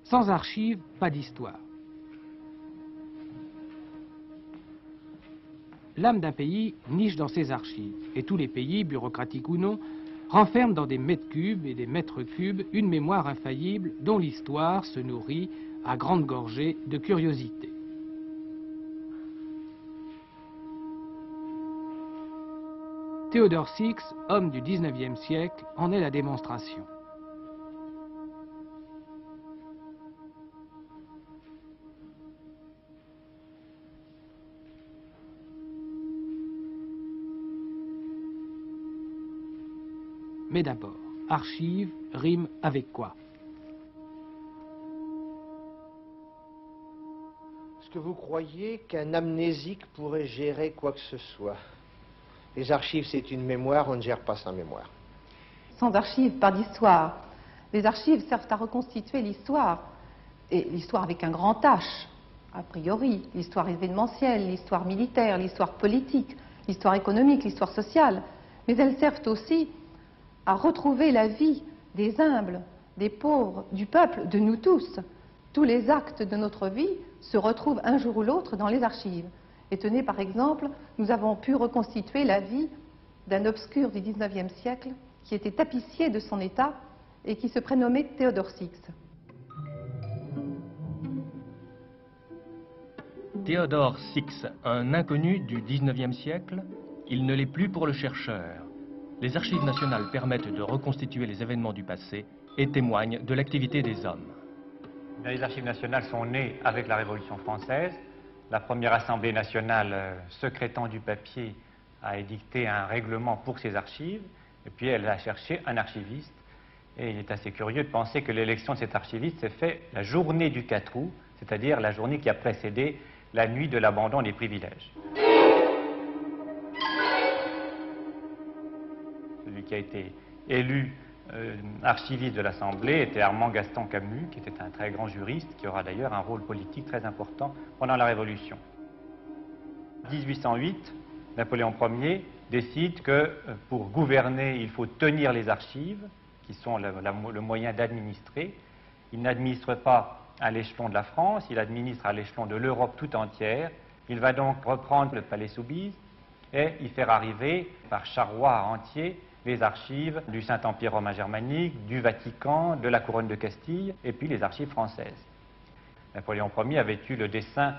Sans archives, pas d'histoire. L'âme d'un pays niche dans ses archives, et tous les pays, bureaucratiques ou non, renferment dans des mètres cubes et des mètres cubes une mémoire infaillible dont l'histoire se nourrit à grandes gorgées de curiosité. Theodore Six, homme du XIXe siècle, en est la démonstration. Mais d'abord, archives rime avec quoi? Est-ce que vous croyez qu'un amnésique pourrait gérer quoi que ce soit? Les archives, c'est une mémoire, on ne gère pas sa mémoire. Sans archives, pas d'histoire. Les archives servent à reconstituer l'histoire, et l'histoire avec un grand H, a priori, l'histoire événementielle, l'histoire militaire, l'histoire politique, l'histoire économique, l'histoire sociale, mais elles servent aussi à retrouver la vie des humbles, des pauvres, du peuple, de nous tous. Tous les actes de notre vie se retrouvent un jour ou l'autre dans les archives. Et tenez, par exemple, nous avons pu reconstituer la vie d'un obscur du XIXe siècle qui était tapissier de son état et qui se prénommait Theodore Six. Theodore Six, un inconnu du XIXe siècle, il ne l'est plus pour le chercheur. Les archives nationales permettent de reconstituer les événements du passé et témoignent de l'activité des hommes. Les archives nationales sont nées avec la Révolution française. La première Assemblée nationale, secrétant du papier, a édicté un règlement pour ces archives, et puis elle a cherché un archiviste. Et il est assez curieux de penser que l'élection de cet archiviste s'est faite la journée du 4 août, c'est-à-dire la journée qui a précédé la nuit de l'abandon des privilèges. Celui qui a été élu archiviste de l'Assemblée était Armand Gaston Camus, qui était un très grand juriste, qui aura d'ailleurs un rôle politique très important pendant la Révolution. En 1808, Napoléon Ier décide que pour gouverner, il faut tenir les archives, qui sont le moyen d'administrer. Il n'administre pas à l'échelon de la France, il administre à l'échelon de l'Europe tout entière. Il va donc reprendre le palais Soubise et y faire arriver par charroi entier les archives du Saint-Empire romain germanique, du Vatican, de la Couronne de Castille, et puis les archives françaises. Napoléon Ier avait eu le dessein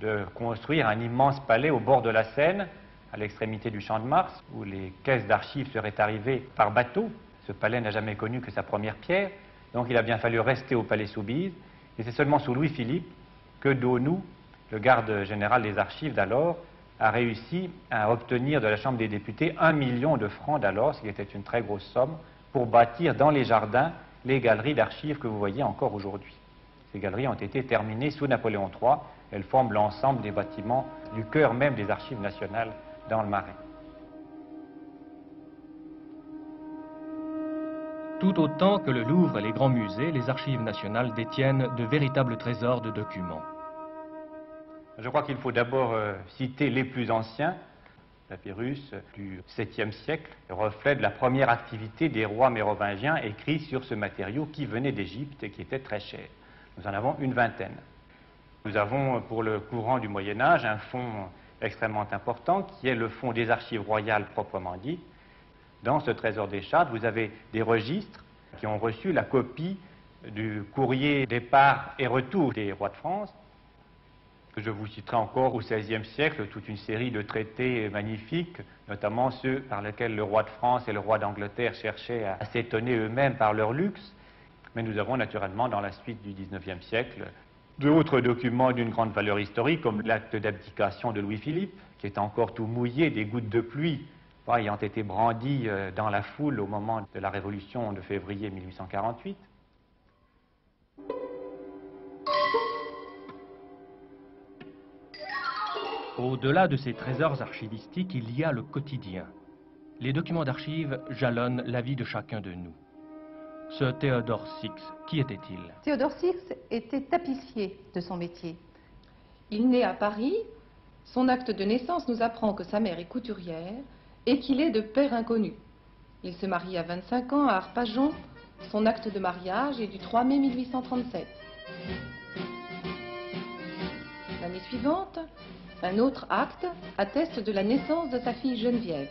de construire un immense palais au bord de la Seine, à l'extrémité du Champ de Mars, où les caisses d'archives seraient arrivées par bateau. Ce palais n'a jamais connu que sa première pierre, donc il a bien fallu rester au palais Soubise, et c'est seulement sous Louis-Philippe que Daunou, le garde général des archives d'alors, a réussi à obtenir de la Chambre des députés 1 million de francs d'alors, ce qui était une très grosse somme, pour bâtir dans les jardins les galeries d'archives que vous voyez encore aujourd'hui. Ces galeries ont été terminées sous Napoléon III. Elles forment l'ensemble des bâtiments du cœur même des archives nationales dans le Marais. Tout autant que le Louvre et les grands musées, les archives nationales détiennent de véritables trésors de documents. Je crois qu'il faut d'abord citer les plus anciens. Papyrus du 7e siècle, reflet de la première activité des rois mérovingiens écrits sur ce matériau qui venait d'Égypte et qui était très cher. Nous en avons une vingtaine. Nous avons pour le courant du Moyen-Âge un fonds extrêmement important qui est le fonds des archives royales proprement dit. Dans ce trésor des chartes, vous avez des registres qui ont reçu la copie du courrier départ et retour des rois de France. Je vous citerai encore au XVIe siècle toute une série de traités magnifiques, notamment ceux par lesquels le roi de France et le roi d'Angleterre cherchaient à s'étonner eux-mêmes par leur luxe. Mais nous avons naturellement, dans la suite du XIXe siècle, d'autres documents d'une grande valeur historique, comme l'acte d'abdication de Louis-Philippe, qui est encore tout mouillé des gouttes de pluie ayant été brandies dans la foule au moment de la Révolution de février 1848. Au-delà de ces trésors archivistiques, il y a le quotidien. Les documents d'archives jalonnent la vie de chacun de nous. Ce Theodore Six, qui était-il? Theodore Six était tapissier de son métier. Il naît à Paris. Son acte de naissance nous apprend que sa mère est couturière et qu'il est de père inconnu. Il se marie à 25 ans à Arpajon Son acte de mariage est du 3 mai 1837. L'année suivante, un autre acte atteste de la naissance de sa fille Geneviève.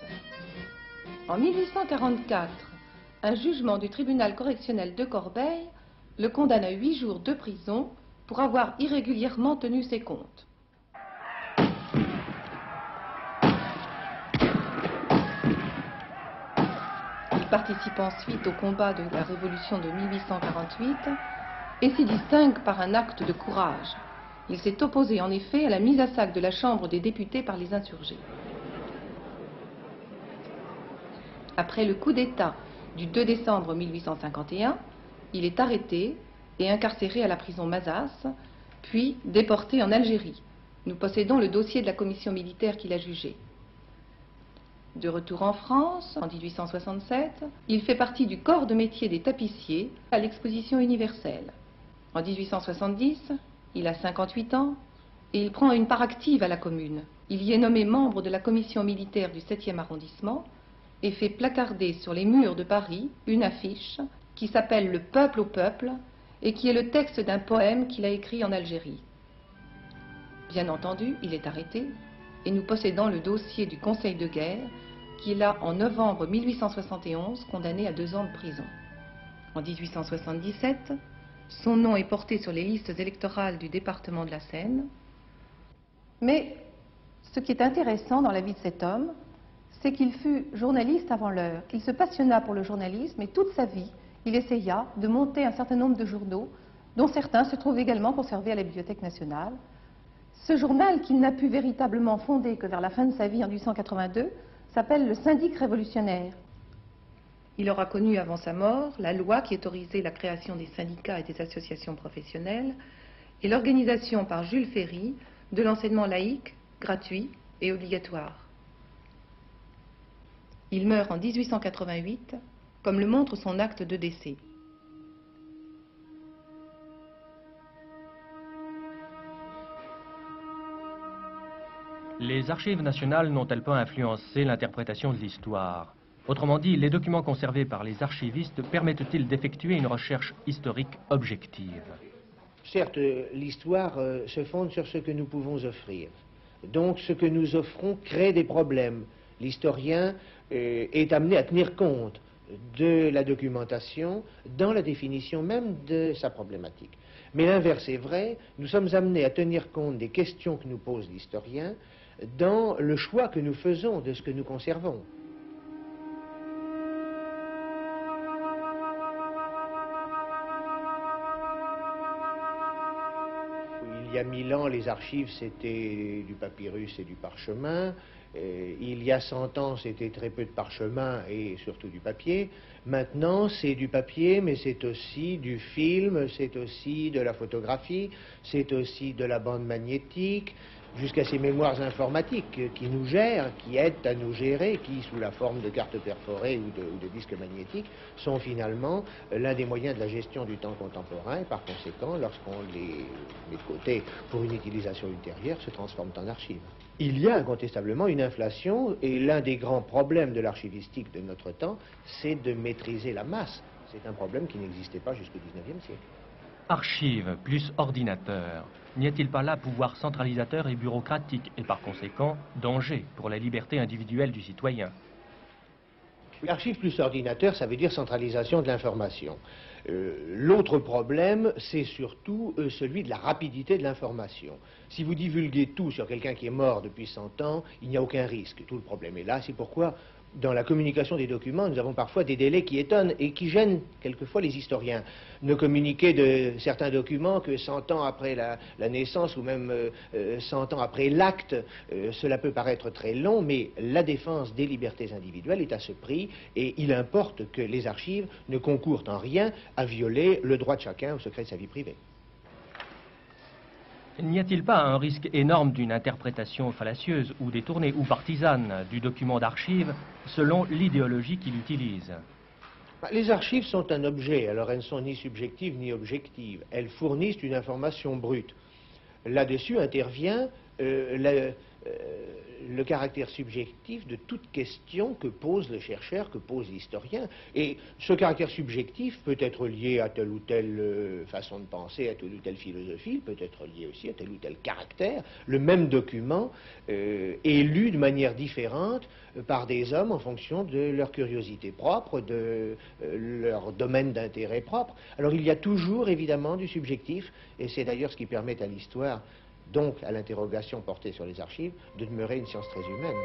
En 1844, un jugement du tribunal correctionnel de Corbeil le condamne à 8 jours de prison pour avoir irrégulièrement tenu ses comptes. Il participe ensuite au combat de la Révolution de 1848 et s'y distingue par un acte de courage. Il s'est opposé en effet à la mise à sac de la Chambre des députés par les insurgés. Après le coup d'État du 2 décembre 1851, il est arrêté et incarcéré à la prison Mazas, puis déporté en Algérie. Nous possédons le dossier de la commission militaire qui l'a jugé. De retour en France, en 1867, il fait partie du corps de métier des tapissiers à l'exposition universelle. En 1870, il a 58 ans et il prend une part active à la Commune. Il y est nommé membre de la commission militaire du 7e arrondissement et fait placarder sur les murs de Paris une affiche qui s'appelle « Le peuple au peuple » et qui est le texte d'un poème qu'il a écrit en Algérie. Bien entendu, il est arrêté et nous possédons le dossier du Conseil de guerre qui l'a en novembre 1871 condamné à 2 ans de prison. En 1877, son nom est porté sur les listes électorales du département de la Seine. Mais ce qui est intéressant dans la vie de cet homme, c'est qu'il fut journaliste avant l'heure, qu'il se passionna pour le journalisme et toute sa vie, il essaya de monter un certain nombre de journaux, dont certains se trouvent également conservés à la Bibliothèque nationale. Ce journal, qu'il n'a pu véritablement fonder que vers la fin de sa vie en 1882, s'appelle le Syndic révolutionnaire. Il aura connu avant sa mort la loi qui autorisait la création des syndicats et des associations professionnelles et l'organisation par Jules Ferry de l'enseignement laïque, gratuit et obligatoire. Il meurt en 1888, comme le montre son acte de décès. Les archives nationales n'ont-elles pas influencé l'interprétation de l'histoire? Autrement dit, les documents conservés par les archivistes permettent-ils d'effectuer une recherche historique objective? Certes, l'histoire se fonde sur ce que nous pouvons offrir. Donc, ce que nous offrons crée des problèmes. L'historien est amené à tenir compte de la documentation dans la définition même de sa problématique. Mais l'inverse est vrai, nous sommes amenés à tenir compte des questions que nous pose l'historien dans le choix que nous faisons de ce que nous conservons. Il y a 1000 ans, les archives, c'était du papyrus et du parchemin. Il y a 100 ans, c'était très peu de parchemin et surtout du papier. Maintenant, c'est du papier, mais c'est aussi du film, c'est aussi de la photographie, c'est aussi de la bande magnétique, jusqu'à ces mémoires informatiques qui nous gèrent, qui aident à nous gérer, qui, sous la forme de cartes perforées ou de disques magnétiques, sont finalement l'un des moyens de la gestion du temps contemporain et par conséquent, lorsqu'on les met de côté pour une utilisation ultérieure, se transforment en archives. Il y a incontestablement une inflation et l'un des grands problèmes de l'archivistique de notre temps, c'est de maîtriser la masse. C'est un problème qui n'existait pas jusqu'au XIXe siècle. Archives plus ordinateur, n'y a-t-il pas là pouvoir centralisateur et bureaucratique et par conséquent danger pour la liberté individuelle du citoyen? L'archive plus ordinateur, ça veut dire centralisation de l'information. L'autre problème, c'est surtout celui de la rapidité de l'information. Si vous divulguez tout sur quelqu'un qui est mort depuis 100 ans, il n'y a aucun risque. Tout le problème est là. C'est pourquoi, dans la communication des documents, nous avons parfois des délais qui étonnent et qui gênent quelquefois les historiens. Ne communiquer de certains documents que 100 ans après la naissance ou même 100 ans après l'acte, cela peut paraître très long, mais la défense des libertés individuelles est à ce prix et il importe que les archives ne concourent en rien à violer le droit de chacun au secret de sa vie privée. N'y a-t-il pas un risque énorme d'une interprétation fallacieuse ou détournée ou partisane du document d'archives selon l'idéologie qu'il utilise? Les archives sont un objet, alors elles ne sont ni subjectives ni objectives. Elles fournissent une information brute. Là-dessus intervient le caractère subjectif de toute question que pose le chercheur, que pose l'historien. Et ce caractère subjectif peut être lié à telle ou telle façon de penser, à telle ou telle philosophie, peut être lié aussi à tel ou tel caractère. Le même document est lu de manière différente par des hommes en fonction de leur curiosité propre, de leur domaine d'intérêt propre. Alors il y a toujours évidemment du subjectif, et c'est d'ailleurs ce qui permet à l'histoire, donc à l'interrogation portée sur les archives, de demeurer une science très humaine.